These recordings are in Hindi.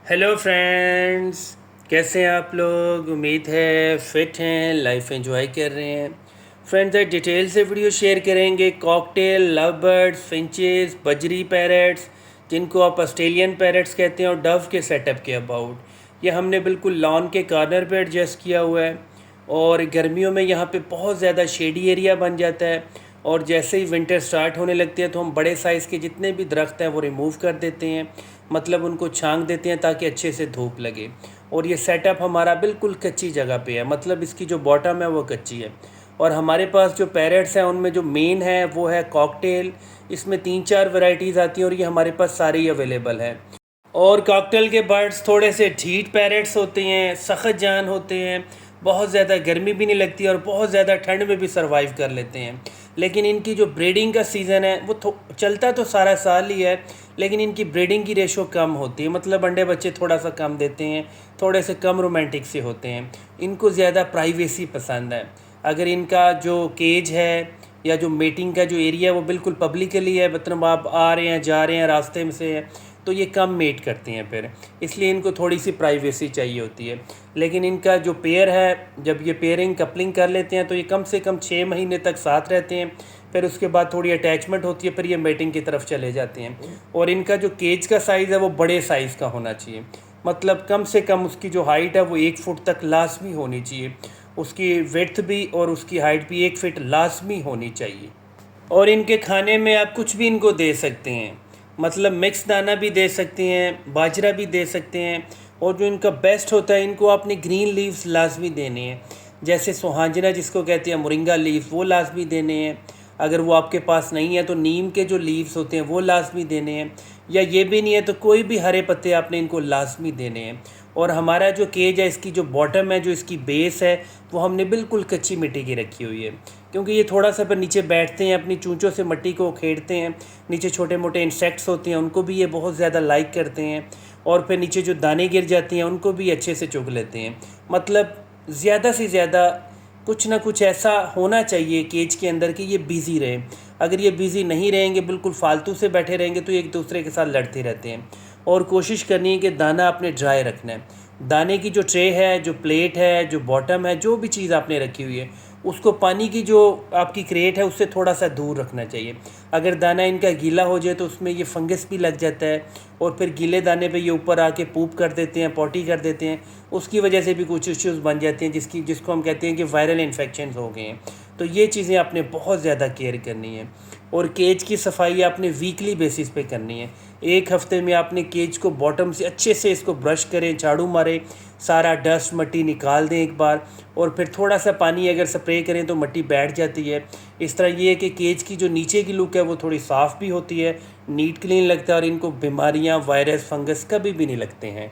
हेलो फ्रेंड्स, कैसे हैं आप लोग। उम्मीद है फिट हैं, लाइफ एंजॉय कर रहे हैं। फ्रेंड्स, आज डिटेल से वीडियो शेयर करेंगे कॉकटेल, लव बर्ड्स, फिंचेस, बजरी पैरट्स, जिनको आप ऑस्ट्रेलियन पैरट्स कहते हैं, और डव के सेटअप के अबाउट। ये हमने बिल्कुल लॉन के कॉर्नर पे एडजस्ट किया हुआ है, और गर्मियों में यहाँ पे बहुत ज़्यादा शेडी एरिया बन जाता है। और जैसे ही विंटर स्टार्ट होने लगती है तो हम बड़े साइज़ के जितने भी दरख्त हैं वो रिमूव कर देते हैं, मतलब उनको छांक देते हैं ताकि अच्छे से धूप लगे। और ये सेटअप हमारा बिल्कुल कच्ची जगह पे है, मतलब इसकी जो बॉटम है वो कच्ची है। और हमारे पास जो पैरट्स हैं उनमें जो मेन है वो है कॉकटेल। इसमें 3-4 वैरायटीज़ आती हैं और ये हमारे पास सारी अवेलेबल है। और कॉकटेल के बर्ड्स थोड़े से ढीठ पैरट्स होते हैं, सख्त जान होते हैं, बहुत ज़्यादा गर्मी भी नहीं लगती और बहुत ज़्यादा ठंड में भी सर्वाइव कर लेते हैं। लेकिन इनकी जो ब्रीडिंग का सीज़न है वो चलता तो सारा साल ही है, लेकिन इनकी ब्रीडिंग की रेशो कम होती है, मतलब अंडे बच्चे थोड़ा सा कम देते हैं, थोड़े से कम रोमांटिक से होते हैं। इनको ज़्यादा प्राइवेसी पसंद है। अगर इनका जो केज है या जो मेटिंग का जो एरिया है वो बिल्कुल पब्लिकली है, मतलब आप आ रहे हैं जा रहे हैं रास्ते में से है, तो ये कम मेट करते हैं फिर, इसलिए इनको थोड़ी सी प्राइवेसी चाहिए होती है। लेकिन इनका जो पेयर है, जब ये पेयरिंग कपलिंग कर लेते हैं तो ये कम से कम 6 महीने तक साथ रहते हैं। फिर उसके बाद थोड़ी अटैचमेंट होती है, फिर ये मेटिंग की तरफ चले जाते हैं। और इनका जो केज का साइज़ है वो बड़े साइज़ का होना चाहिए, मतलब कम से कम उसकी जो हाइट है वो 1 फुट तक लाजमी होनी चाहिए, उसकी विड्थ भी और उसकी हाइट भी 1 फीट लाजमी होनी चाहिए। और इनके खाने में आप कुछ भी इनको दे सकते हैं, मतलब मिक्स दाना भी दे सकते हैं, बाजरा भी दे सकते हैं। और जो इनका बेस्ट होता है, इनको आपने ग्रीन लीव्स लाजमी देने हैं, जैसे सुहांजना जिसको कहते हैं, मोरिंगा लीव्स, वो लाजमी देने हैं। अगर वो आपके पास नहीं है तो नीम के जो लीव्स होते हैं वो लाजमी देने हैं, या ये भी नहीं है तो कोई भी हरे पत्ते आपने इनको लाजमी देने हैं। और हमारा जो केज है, इसकी जो बॉटम है, जो इसकी बेस है, वो हमने बिल्कुल कच्ची मिट्टी की रखी हुई है, क्योंकि ये थोड़ा सा पर नीचे बैठते हैं, अपनी चूंचों से मिट्टी को खेड़ते हैं। नीचे छोटे मोटे इंसेक्ट्स होते हैं, उनको भी ये बहुत ज़्यादा लाइक करते हैं। और फिर नीचे जो दाने गिर जाती हैं उनको भी अच्छे से चुग लेते हैं। मतलब ज़्यादा से ज़्यादा कुछ ना कुछ ऐसा होना चाहिए केज के अंदर कि ये बिज़ी रहे। अगर ये बिज़ी नहीं रहेंगे, बिल्कुल फालतू से बैठे रहेंगे, तो ये एक दूसरे के साथ लड़ते रहते हैं। और कोशिश करनी है कि दाना आपने ड्राई रखना है। दाने की जो ट्रे है, जो प्लेट है, जो बॉटम है, जो भी चीज़ आपने रखी हुई है, उसको पानी की जो आपकी क्रेट है उससे थोड़ा सा दूर रखना चाहिए। अगर दाना इनका गीला हो जाए तो उसमें ये फंगस भी लग जाता है, और फिर गीले दाने पे ये ऊपर आके पूप कर देते हैं, पॉटी कर देते हैं। उसकी वजह से भी कुछ इश्यूज़ बन जाते हैं, जिसको हम कहते हैं कि वायरल इन्फेक्शन हो गए हैं। तो ये चीज़ें आपने बहुत ज़्यादा केयर करनी है। और केज की सफाई आपने वीकली बेसिस पे करनी है। एक हफ्ते में आपने केज को बॉटम से अच्छे से इसको ब्रश करें, झाड़ू मारें, सारा डस्ट मिट्टी निकाल दें एक बार, और फिर थोड़ा सा पानी अगर स्प्रे करें तो मिट्टी बैठ जाती है। इस तरह ये है कि केज की जो नीचे की लुक है वो थोड़ी साफ़ भी होती है, नीट क्लीन लगता है, और इनको बीमारियां, वायरस, फंगस कभी भी नहीं लगते हैं।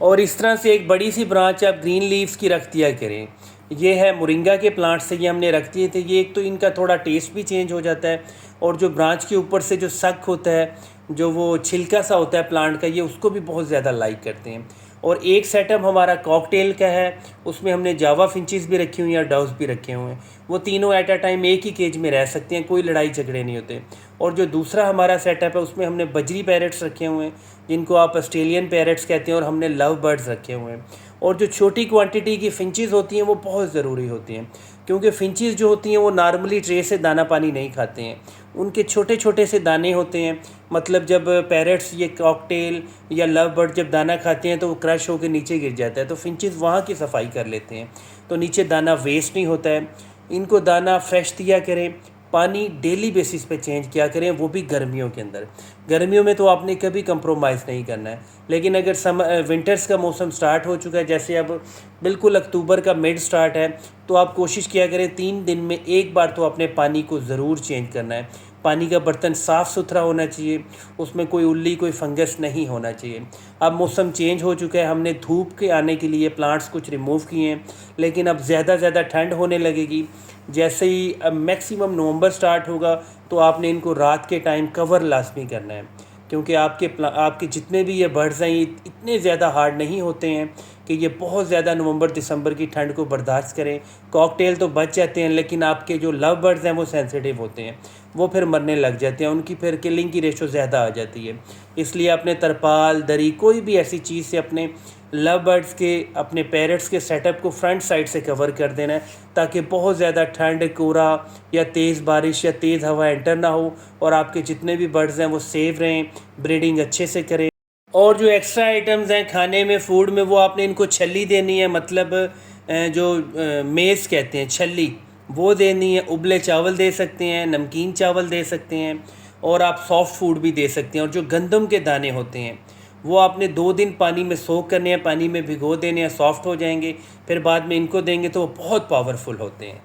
और इस तरह से एक बड़ी सी ब्रांच आप ग्रीन लीव्स की रख दिया करें। ये है मोरिंगा के प्लांट से, ये हमने रख दिए थे। ये एक तो इनका थोड़ा टेस्ट भी चेंज हो जाता है, और जो ब्रांच के ऊपर से जो सक होता है, जो वो छिलका सा होता है प्लांट का, ये उसको भी बहुत ज़्यादा लाइक करते हैं। और एक सेटअप हमारा कॉकटेल का है, उसमें हमने जावा फिंचेस भी रखी हुई हैं और डव्स भी रखे हुए हैं। वो तीनों एट अ टाइम एक ही केज में रह सकते हैं, कोई लड़ाई झगड़े नहीं होते। और जो दूसरा हमारा सेटअप है उसमें हमने बजरी पैरट्स रखे हुए हैं, जिनको आप ऑस्ट्रेलियन पैरट्स कहते हैं, और हमने लव बर्ड्स रखे हुए हैं। और जो छोटी क्वांटिटी की फिंचेस होती हैं वो बहुत ज़रूरी होती हैं, क्योंकि फिंचेस जो होती हैं वो नॉर्मली ट्रे से दाना पानी नहीं खाते हैं, उनके छोटे छोटे से दाने होते हैं। मतलब जब पैरट्स, ये कॉकटेल या लव बर्ड जब दाना खाते हैं तो वो क्रश होकर नीचे गिर जाता है, तो फिंचेस वहाँ की सफाई कर लेते हैं, तो नीचे दाना वेस्ट नहीं होता है। इनको दाना फ्रेश दिया करें, पानी डेली बेसिस पे चेंज किया करें, वो भी गर्मियों के अंदर। गर्मियों में तो आपने कभी कंप्रोमाइज़ नहीं करना है। लेकिन अगर विंटर्स का मौसम स्टार्ट हो चुका है, जैसे अब बिल्कुल अक्टूबर का मिड स्टार्ट है, तो आप कोशिश किया करें 3 दिन में एक बार तो अपने पानी को ज़रूर चेंज करना है। पानी का बर्तन साफ़ सुथरा होना चाहिए, उसमें कोई उल्ली, कोई फंगस नहीं होना चाहिए। अब मौसम चेंज हो चुका है, हमने धूप के आने के लिए प्लांट्स कुछ रिमूव किए हैं, लेकिन अब ज़्यादा ठंड होने लगेगी। जैसे ही अब मैक्सिमम नवंबर स्टार्ट होगा तो आपने इनको रात के टाइम कवर लाजमी करना है, क्योंकि आपके जितने भी ये बर्ड्स हैं ये इतने ज़्यादा हार्ड नहीं होते हैं कि ये बहुत ज़्यादा नवंबर दिसंबर की ठंड को बर्दाश्त करें। कॉकटेल तो बच जाते हैं, लेकिन आपके जो लव बर्ड्स हैं वो सेंसिटिव होते हैं। वो फिर मरने लग जाते हैं, उनकी फिर किलिंग की रेशो ज़्यादा आ जाती है। इसलिए अपने तरपाल, दरी, कोई भी ऐसी चीज़ से अपने लव बर्ड्स के, अपने पैरट्स के सेटअप को फ्रंट साइड से कवर कर देना है, ताकि बहुत ज़्यादा ठंड, कोहरा या तेज़ बारिश या तेज़ हवा एंटर ना हो, और आपके जितने भी बर्ड्स हैं वो सेफ रहें, ब्रीडिंग अच्छे से करें। और जो एक्स्ट्रा आइटम्स हैं खाने में, फूड में, वो आपने इनको छल्ली देनी है, मतलब जो मेज़ कहते हैं, छल्ली, वो देनी है। उबले चावल दे सकते हैं, नमकीन चावल दे सकते हैं, और आप सॉफ्ट फूड भी दे सकते हैं। और जो गंदम के दाने होते हैं वो आपने 2 दिन पानी में सोख करने हैं, पानी में भिगो देने हैं, सॉफ्ट हो जाएंगे, फिर बाद में इनको देंगे तो वो बहुत पावरफुल होते हैं।